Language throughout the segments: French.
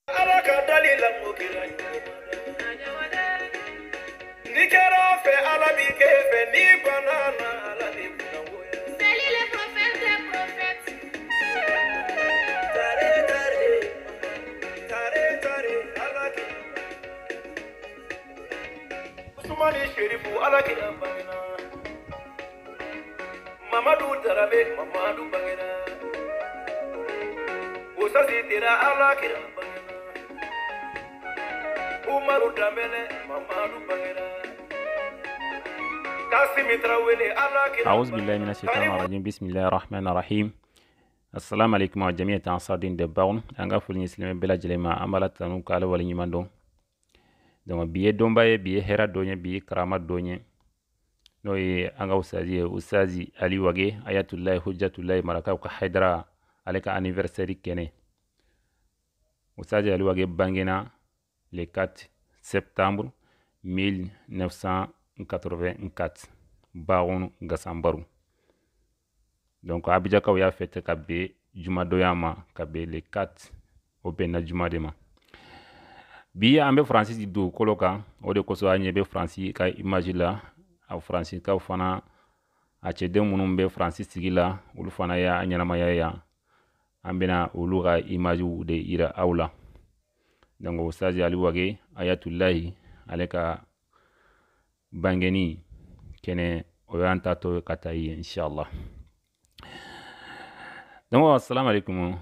alaka dalila mukira nikera fe alabi kefe ni banana alabi kunawoya seli le prophète tare alaki usmani sherifu alaki bangena Mamadou Darabe Mamadou bangena usasi tira alaki bangena Umaru Dambele Mamadou bangena أعوذ بالله من الشيطان الرجيم بسم الله الرحمن الرحيم السلام عليكم وجميع تنصادين دباون أنغا فلني سلمي بلا جلما أمالا تنوك على ولي نيماندون دون بيه دونباي بيه هيرا دوني بيه كرامات دوني نوي أنغا أستاذي علي وغي آيات الله حجة الله مركاوك حيدرا عليك anniversaire كيني أستاذي علي وغي بانجينا le 4 septembre 1984 Baron Gassambarou. Donc Abidja ka ya fête ka be juma doyama ka be le 4 o bena juma dema. Bi ambe Francis do koloka o de koso anye be Francis ka image la a Francis ka fana a chede munum be Francis sigila ulu fana ya anyana maya ambena ulu ga image de ira aula. Donc Ustazi Ali Wage ayatullahi aleka bangeni kene oyanta to katayi inshallah. Donc assalamu alaikum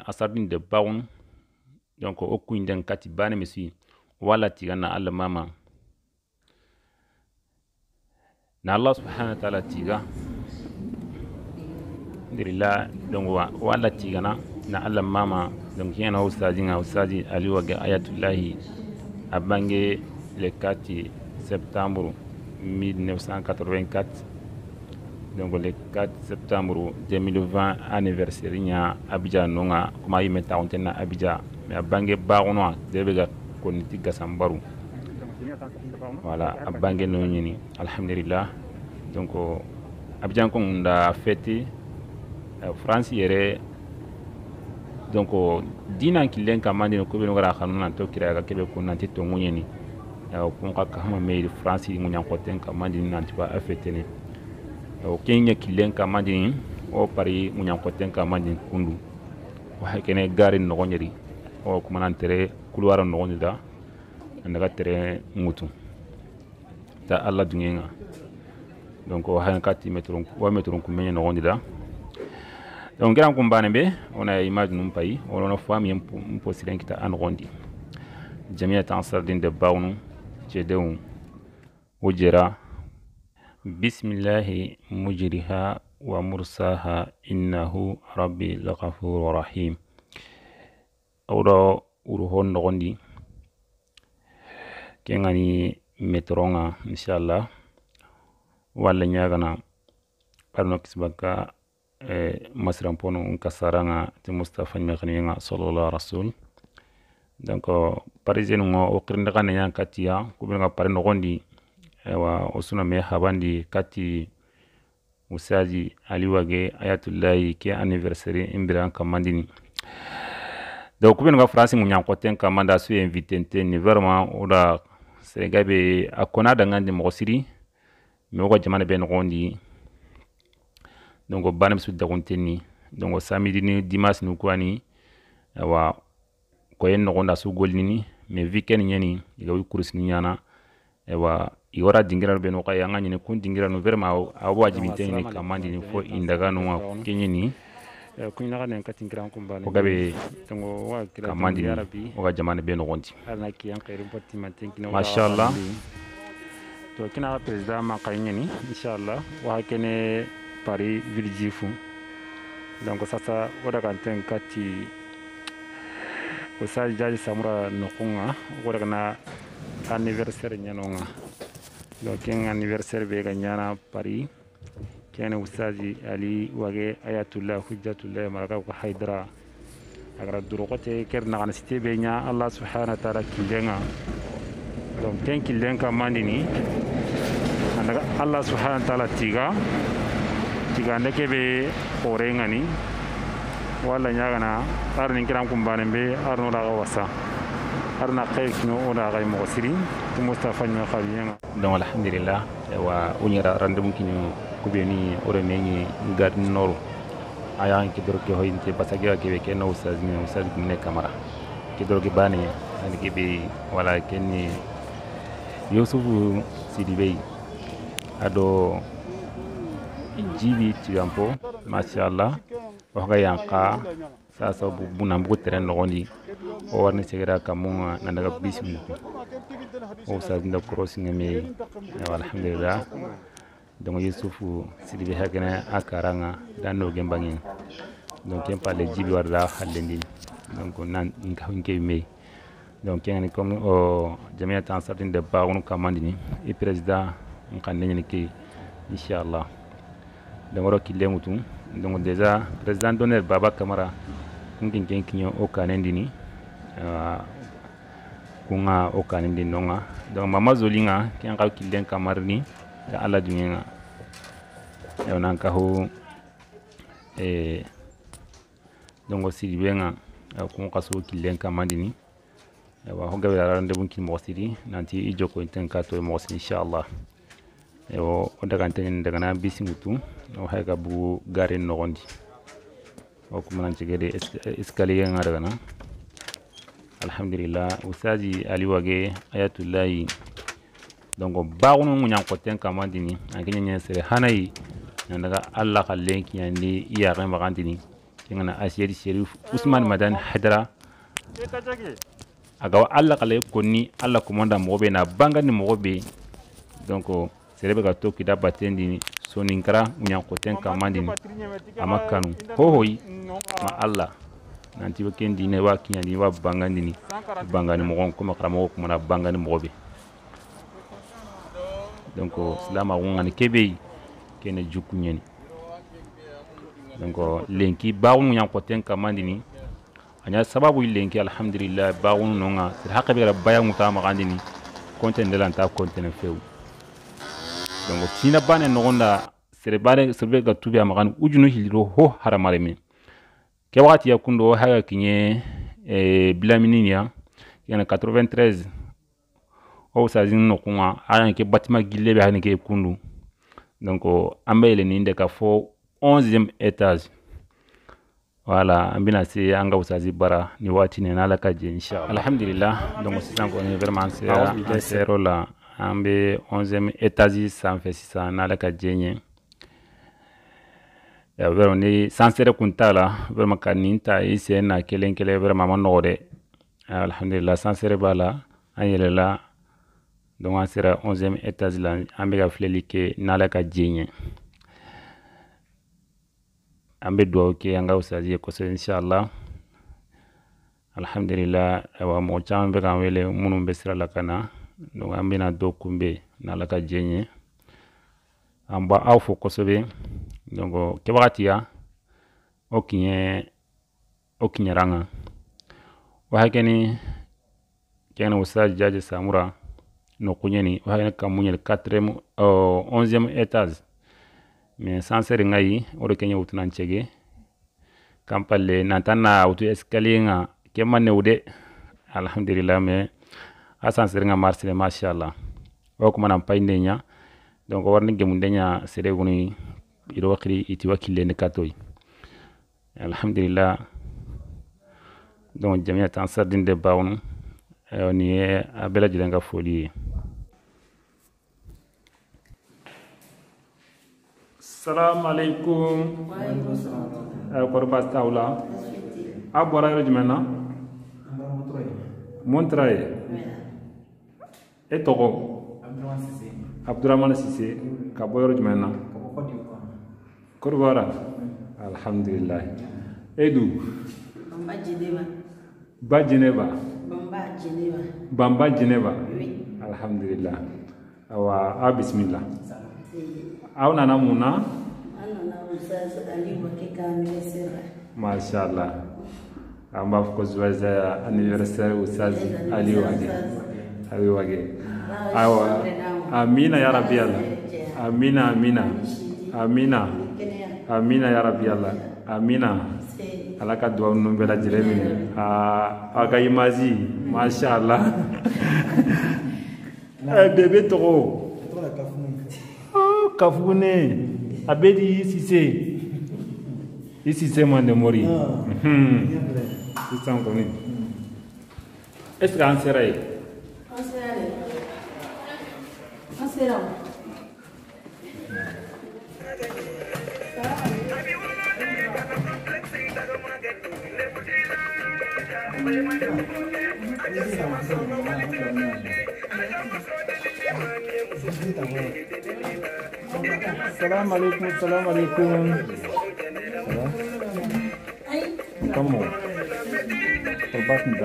asabin de baun donc o kuinden kati bane mesi wala tigana Allah mama na Allah subhanahu wa ta'ala tiga ndirila donc wala tigana na Allah mama donc yana ustazi Ali Wage ayatullahi abange le 4 septembre 1984 donc le 4 septembre 2020 anniversaire nya Abidja nonga kuma yimeta ontena Abidja mais abange barono debega koniti Gassambarou voilà abange no nyini alhamdulillah donc Abidja ko nda fête France yere donc dinan kilen kamandi no ko be no gara xanuna to kira ga kebe ko nanti to ngunyeni ko ka kama me France ngunya ko ten kamandi nanti ba afetene o kenya kilen kamandi o pari ngunya ko ten kamandi kundu wa kene gari no gonyeri o kuma nan tere kulwara no gondida ndaga tere mutu ta Allah dunyenga donc o han kati metron ko menye no gondida donc grand kumbane be ona image num payi ona fami mpo silenkita an rondi jamia tansardin de bawnu cedewu wujera bismillahi mujriha wa mursaha innahu rabbi laghafurur rahim awdo uruhon rondi kengani metronga inshallah wala nyagana parno kisbaka masran pono kasaranga te Mustafa Nyakhnenga sallallahu rasul donc parisien ngo o kirnda kan nya katia ko be nga pare no gondi wa osuna me habandi kati Ustazi Ali Wage ayatullahi ke anniversaire imbira kamandini donc ko be nga France mu nyanko ten kamanda su invité ten vraiment oda segabe akona da ngandi mo siri me ko jamana be no gondi donc banam su dagonteni donc samedi ni dimanche ni kwani wa ko en no gonda su golnini mais weekend nyani iga wi kurs ni nyana wa iwara dingira be no kaya ngani ne kun dingira no vraiment a wajibi ten ni kamandi ni fo indaga no wa kenyini kuina kana katingira ko mbane ko gabe tango wa kamandi o ga jamane be no gondi ala ki yan khairu patti mantenki no mashallah to kina president ma kaynyani inshallah wa kene Paris Villejifu donc sasa wada kanten kati Ustazi Jaji Samura nokunga wada kana anniversaire nyanonga donc ken anniversaire be ga nyana Paris ken Ustazi Ali Wage ayatullah hujjatullah maraka ko haidra agra durokote kerna kana cité be nya Allah subhanahu wa ta'ala kilenga donc ken kilenga mandini anda Allah subhanahu wa ta'ala tiga ndeke be orengani wala nyagana arni kiram kumbane be arno la wasa arna khayk no ora gay mo siri to mustafa ni khaliya donc alhamdulillah wa unyara randum kinyo kubeni ore menyi gar noro aya ki dor ke hoyinte basagira ke ke no ustaz ne kamara ki dor ke bani ani ke be wala kenni yusuf sidibey ado jibi tigampo mashallah o ga yanka sa so bunam bu tere nogondi o warni segera kamunga nandaga bismu o sa nda crossing me alhamdulillah donc yusufu sidibe hagana akaranga danno gembangi donc ken pale jibi warda hallendi donc nan nka me donc ken comme o jamia tan certain de baawnu kamandini e président nkan nenni ki inshallah donc roki lemutu donc déjà président d'honneur Baba Kamara nkin kinyo o kanendini kunga o kanendi nonga donc mama zolinga ken ka kilen kamarni ta ala dunya yona ka ho donc siribenga kun kaso kilen kamandini wa ho gabe rande bunkin mo siri nanti ijoko inten ka to mo inshallah o daga anten daga na bisimutu o hayga bu gare nogondi o kuma nan cigede escalier ngadaga na alhamdulillah ustazi ali wage ayatullahi donc baawnu munyam ko ten kamandini angenya nya sere hanayi daga allah kallenki yandi iya ga magandini kengana asiyedi sherif usman madan hadra aga allah kale konni allah komanda mobe na bangani mobe donc serebe ga toki da batendini soninkara munyam ko ten kamandini amakanu hohoyi ma allah nanti be kendi ne wa kinyani wa bangandini bangani mo gon ko makara mo ko na bangani mobe donc salama ngani kebe kene jukunyeni donc lenki baawun munyam ko ten kamandini anya sababu lenki alhamdulillah baawun nonga sir hakabe rabaya mutama gandini konten delanta konten few donc sina bane nogonda serbe ga tubi amagan ujunu hiliro ho haramare min ke wakati ya kundo haga kinye bilamininia yana 93 o sazin no kuma ayan ke batima gillebe hani ke kundu donc ambele ni ndeka fo 11e étage voilà ambina si anga usazi bara ni wati ne nala kaje inshallah alhamdulillah donc c'est encore vraiment c'est la ambe 11e étage sans fait ça nala kaje vraiment ni sansere kuntala vraiment kaninta ise na kelenkele vraiment manode alhamdulillah sansere bala ayelela donc on sera 11e étage là ambe ga flelike nala ka jenye ambe do ke anga usazi ko so inshallah alhamdulillah wa mo chambe ga wele munum besira la kana donc ambe na do kumbe nala ka jenye amba awfo ko sobe donc ke wakati ya okinye ranga wa hakeni kena usaji jaje samura no kunyeni wa hakeni kamunye 4e 11e étage mais sans ser ngai oro kenya utunan chege kampalle nantana utu escalier nga kemanne ude alhamdulillah mais asan ser nga marsile mashallah o kuma nan payne nya donc warni gemunde nya sere guni iro wakri iti wakile ne katoy alhamdulillah donc jamia tan sardin de bawnu ni abela jilenga foli salam alaikum wa alaikum salam korba taula abora rejmena montraye etoko abdurrahman sise kaboyor rejmena Korwara alhamdulillah edu Bamba Geneva alhamdulillah awa bismillah aw nana muna mashallah amba ko zuwaza anniversaire ustaz Ali wage awa amina ya rabbi allah amina ya rabbi allah amina ala ka duwawu ninnu bɛɛ lajɛlen minɛ aw ka image masha Allah bébé tɔgɔ Kafune a bɛ di Cissé i Cissé Mandemori sisan kɔni est-ce que an sera yen an sera Salam alaikum. Kamu terpas nih.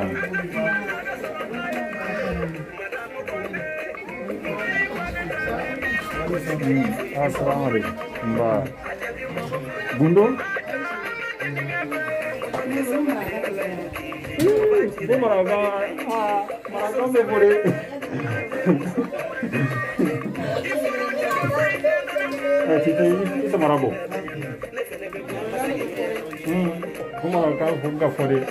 Assalamualaikum. Mbak Bundo. Ini maraga boleh. Kita marabo. Maraga buka boleh.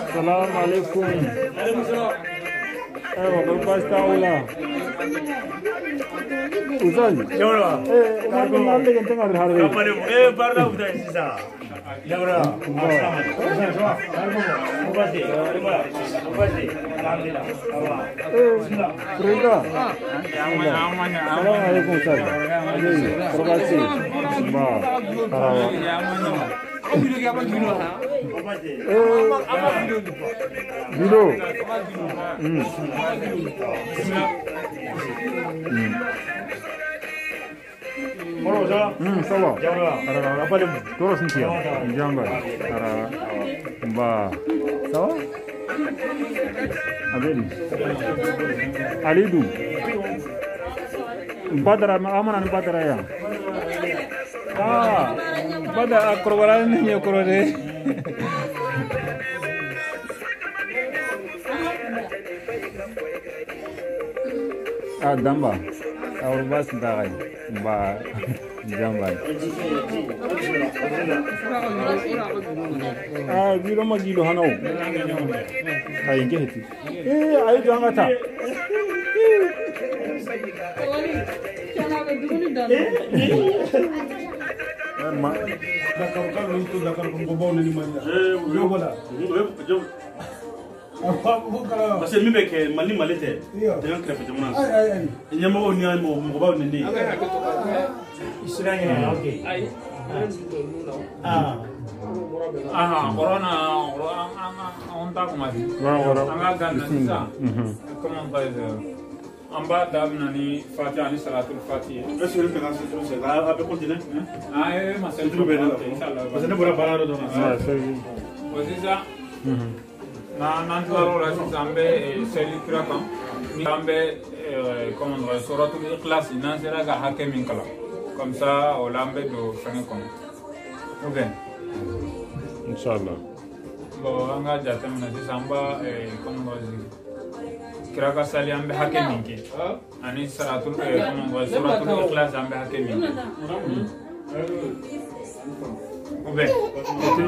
Assalamualaikum. Berpas tahu lah. Uzan. Jawara. Nanti kita dengar hari. Baru udah sisa. Jawara. Berita. Assalamualaikum Ustaz. Terima kasih. Mbak. Video. Sawa. Apa dia? Terus nanti ya. Jangan. Mbak. Sawa. Abeli. Alidu. Badara, aman badara ya. Pada akrobalan ni akrobade. Damba. Awal bas dagai. Ba jamban. Gilo magilo hanau. Kain ke heti. Ayo jangan kata. Parce que min bɛ kɛ Mali tɛ daga kɛrɛfɛ jamana ɲɛmɔgɔw ni mɔgɔbaw ni ne corona on ta kuma di an ka ganna sisan comment pas an b'a daminɛ ni Fatiha ni salatul Fatiha est-ce que le fait c'est là a bɛ continuer masal inchallah parce que ne bɔra baara dɔ dɔrɔn sisan n'an tilar'o la sisan an bɛ seli kira kan an bɛ comment dire suratul Ikhlas n'an sera ka hakɛ min kalan comme ça o la an bɛ don fɛngɛ kɔnɔ ou bien Inshallah. bon an ka jateminɛ sisan an b'a comment dire kira ka sali an bɛ hakɛ min kɛ ani suratul Ikhlas an bɛ hakɛ min kɛ ou bien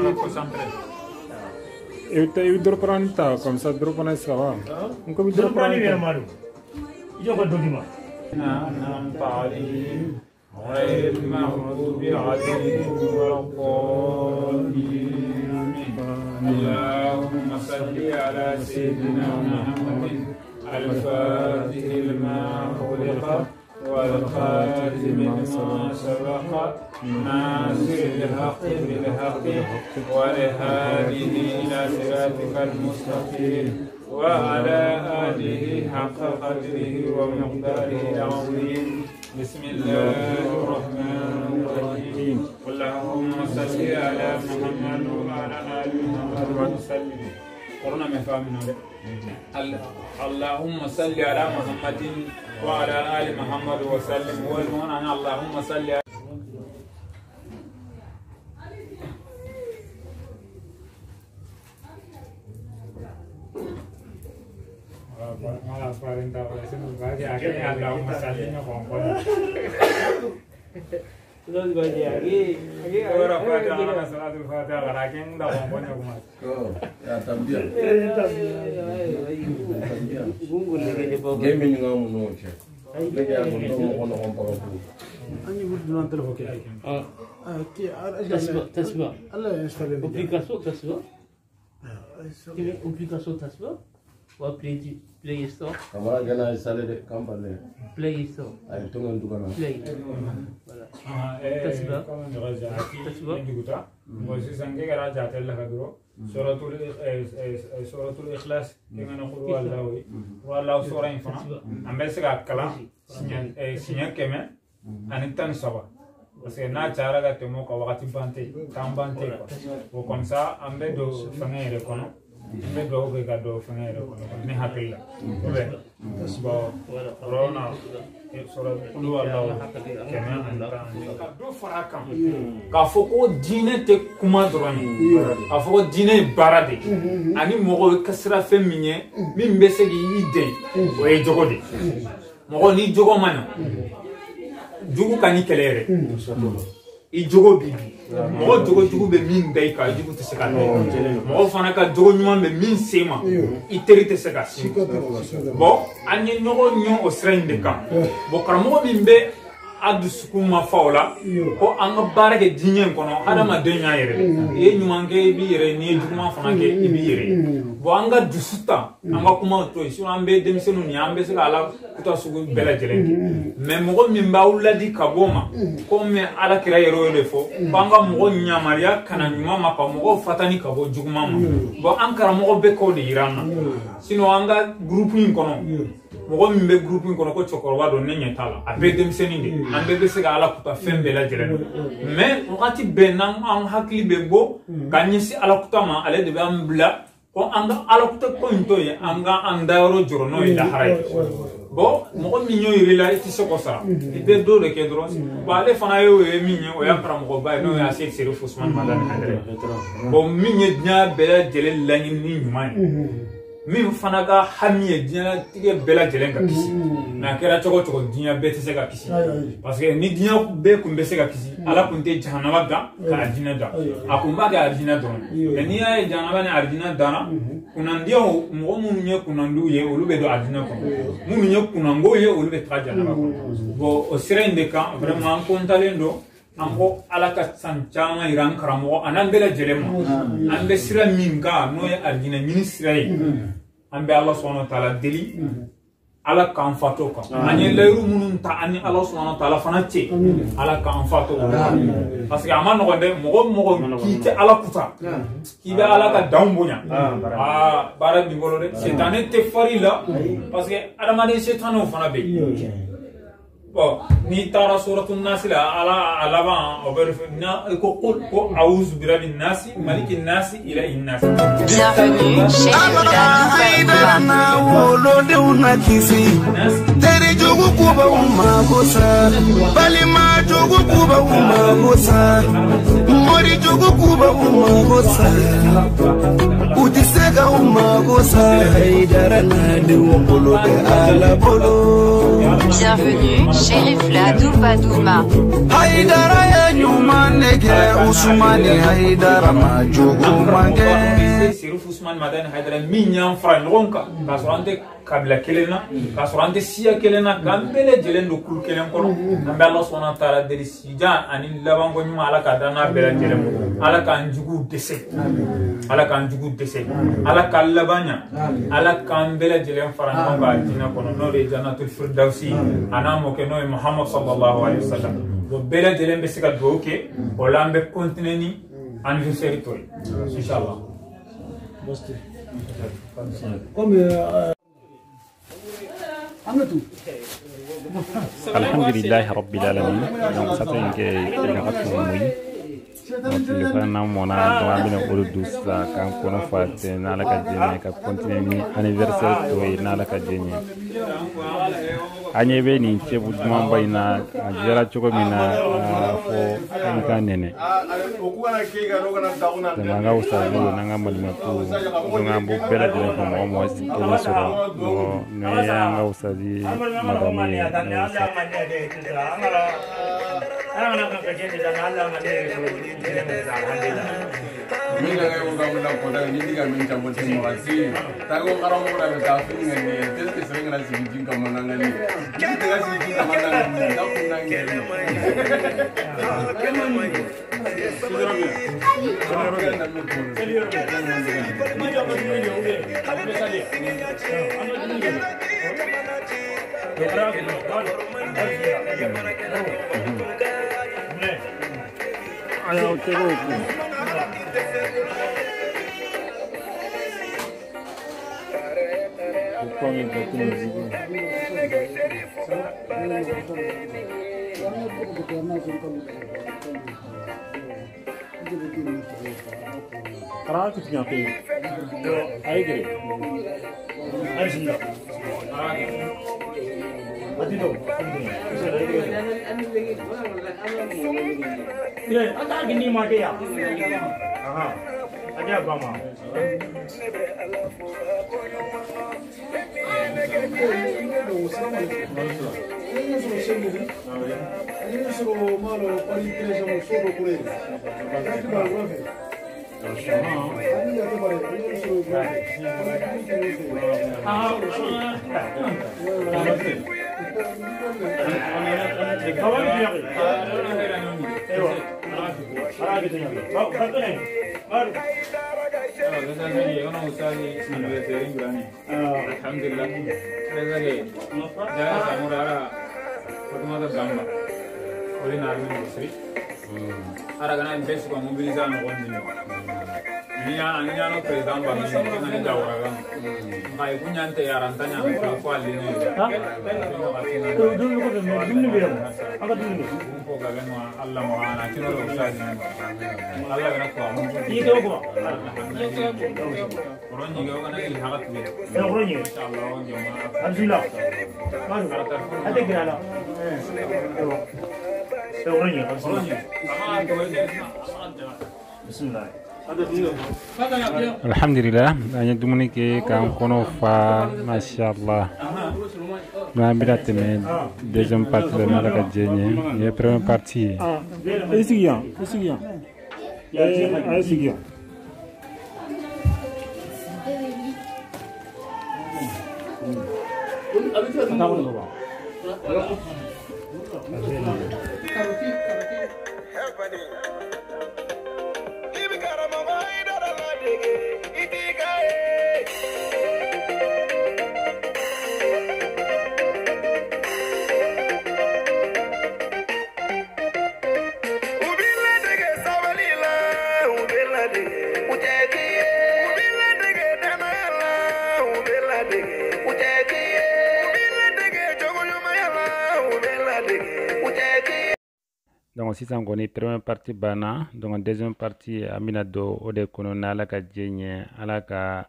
o faut centrer. Eu dropanita, comme ça dropana ça va. On comme dropanita. Iyo ko dogima. Nam tali. غير المغضوب عليهم ولا الضالين. اللهم صل على سيدنا محمد الفاتح لما خلق والخاتم لما سبق ناصر الحق بالحق والهادي إلى صراطك المستقيم وعلى آله حق قدره ومقداره العظيم. بسم الله الرحمن الرحيم. اللهم صل على محمد وعلى آل محمد وسلم. قرنا مفاهيم. اللهم صل على محمد وعلى آل محمد وسلم. اللهم صل على 40 sunu baje ake Allahumma salli na konkono terus baje agi ora fatiha ana salatul fatiha garakin da konkono kuma ya tambia gungu lege bo gaming ngamu no che lege ya gungu no konkono ani buddu nan telefon ke تسبق الله يستر application تسبق application تسبق ou Play Store kamara gana installer de campagne Play Store ay tonga dugana Play voilà تسبق تسبق diguta mosi sange gara jatel la kadro suratul ikhlas ngana khulu wallahi wallahu sura infana ambe sega kala sinya keme anitan saba parce que na cara ga temo ko wakati bante tambante ko comme ça ambe do fangere kono ambe do be ga do fangere kono ni hakilla be bo rona sura kulu wallahu kema anta do farakam ka foko dine te kuma droni ka foko dine barade ani mogo kasra feminye min besegi ide o e jogode mogo ni jogo mana jugu kani kelere i jogo bibi mo jogo be min dai ka jugu te seka mo fana ka jogo nyuma be min sema i terite seka bo anye nyogo nyo o srende ka bo karamo min be adu sukuma faula ko anga barake dinyen kono hada ma denya yere e nyuma nge bi yere ni juguma fana ke bi yere bo anga dusuta anga kuma to isu ambe demisenu ni ambe seka ala kuta sugu bela jelen mais mo min ba uladi kaboma ko me ala kira yero le fo banga mo nyamaria kana nyuma mapa mo fatani kabo juguma ma bo ankara mo be ko de irana sino anga groupe in kono mo min be groupe in kono ko chokoro wado nenye tala abe demiseni de ambe be seka ala kuta fembe la jelen mais wakati benang an hakli be bo kanyesi ala kuta ma ale de be ambla ko anga ala kuta pointo ye anga andaro joro no ila haray bo mo mi ñoy rila ti soko sa ite do de ke dron ba le fana yo e mi ñe o ya para mo ba no ya se sere fusman madan hadre bo mi ñe nya bela jele lañi ni ñumay min fana ka hamiye dinya tige bela jelen ka kisi na kera chogo dinya be te se ka kisi parce que ni dinya be kun be se ka kisi ala kun te jahannama ga ka adina da akumba ga adina don ni ya jahannama ni adina dana kunandia mo mu nye kunandu ye olu be do adina ko mu nye kunango ye olu be tra jahannama ko bo o sirende ka vraiment kontalendo anko ala ka sancama iran karamo anan bela jelema ambe sira minga no ya adina ministre ambe Allah subhanahu wa ta'ala deli ala kan fato ka anye leeru munun ta ani Allah subhanahu wa ta'ala fana ce ala kan fato parce que amano gonde mogo kite ala kuta kibe ala ka dambonya bara bingolo de setane te farila parce que adamade setano fana be bon ni tara suratul nas la ala alaba oberfina ko qul ko a'udhu bi rabbin nas malikin nas ila innas bienvenue chez le una kisi tere jogu kuba umma gosa balima jogu kuba umma gosa mori jogu kuba umma gosa utisega umma gosa idarana de wongolo de ala bolo. Bienvenue chez Fladouba Douma. Haidara ya nyuma nege Usmani Haidara majugu mange. Sirif Usman Madan Haidara minyan fra ngonka kasorante kabila kelena kasorante siya kelena gambele jelen do kul kelen kono ambe Allah subhanahu wa ta'ala deri sija ani labango nyuma ala ka dana bela jelen ala kan jugu dese ala kan jugu dese ala kalabanya ala kan bela jelen fra ngonka dina kono no de jannatul firdausi anamo ke no Muhammad sallallahu alaihi wasallam do bela jelen be sika do ke o lambe kontineni anniversaire toy inshallah Bosti. Come alhamdulillah rabbil alamin donc ça fait que na ko moy donc le fana mona do amina ko dus la kan ko no fatte na la ka jene ka continue anniversaire to na la ka jene anye be ni cebu duma bayna jara cogo mina fo ka nene nanga ustaz nanga malimatu nanga bu bela de ko mo kele soro no nanga ustaz madame Mina ngai udah bilang kota ini tiga minta buat semua sih. Tahu kalau mau ada kafe ini, jadi sering ada sijing kemenangan ini. Kita tiga sijing kemenangan ini, tak menang ini. Ayo terus. Karena kita nyampe, ayo kiri, ayo sini, mati tu, ya, ada gini mati ya, ada apa mah? Alhamdulillah. Saya samurara pertama gamba. Oleh nabi Musri. Ara kana bes ko mobiliser no gondi. Niya no president ba ni jawara ga. Ngai kunyante yarantanya ko ali ni. Ha? Dulu ko dulu biram. Aga dulu. Ko ga ganwa Allah mo ana tino ustaz. Allah ga ko amu. Ito ko. Oroni ga kana ki hagat ni. Oroni inshallah on jama. Alhamdulillah. Maru. Ate grala. Oroni. Bismillah. Alhamdulillah anya dumuni ke kan kono fa mashallah na birate men deuxième partie de malaka jenye et première partie Esigiyan. donc sisan kɔni première partie banna donc deuxième partie an bɛna don o de kɔnɔ n'ala ka jɛ ɲɛ ala ka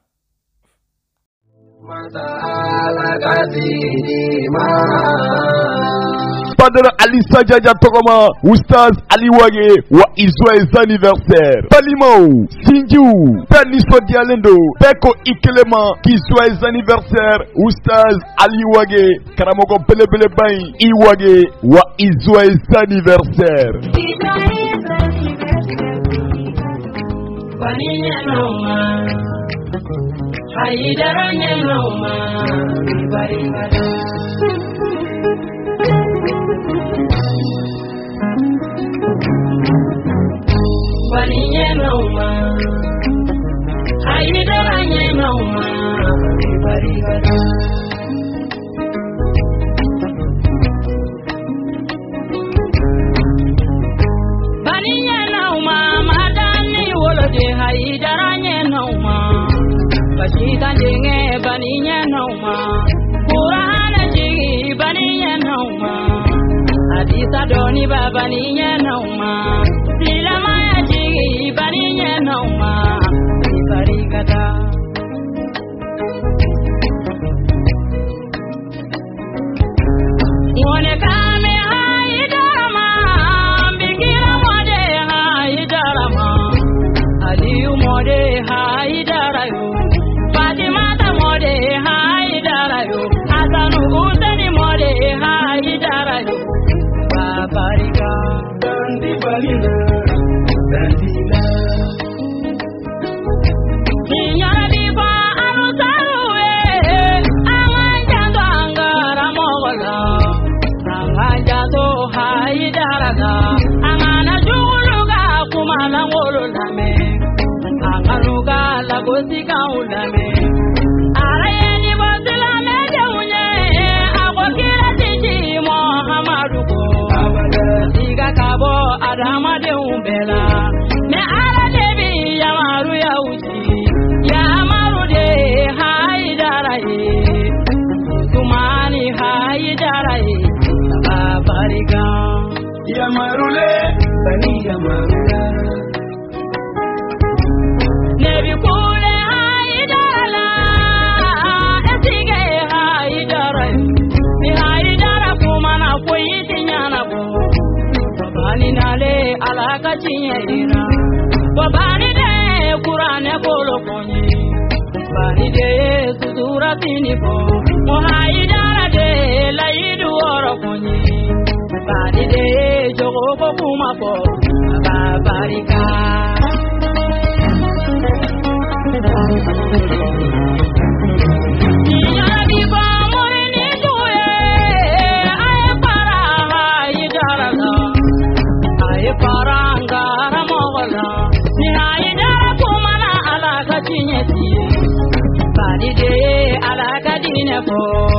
Padre Alissa Jaja Togoma, Oustaz Ali Wage, wa Israël anniversaire. Palimau, Sinju, Perniso Dialendo, Beko Ikelema, qui soit anniversaire. Oustaz Ali Wage, Karamoko Bele Bele Bain, Iwage, wa Israël anniversaire. Doni baba niya nauma sila maya jigi baniya nauma ibarigada Mone kame haidarama, bikira mode haidarama, Aliyu mode haidarayo, Fatimata mode haidarayo, Hasanu Hussein mode haidarayo, Babarika Dandi Balila, Dandila. Ninyara diba anusaruwe, anganjando angara mogola, anganjando haidaraga, angana juluga kumala ngololame, anganuga lagosika ulame, arayeni bosilame jeunye, akokira tiji Muhammaduko, siga kabo adama de umbela, me ara debi yamaru ya uchi, yamaru de haidaraye, tumani haidaraye, babarika, yamarule, bani yamarula. Nebi kule haidara, esige haidara, mi haidara kumana kuiti nyana ko. Wabani nale alaka chinyera, wabani de kurane kolo konyi, wabani de sudura tinipo, mo haidara de laidu oro konyi, wabani de jogo kumapo, babarika. Oh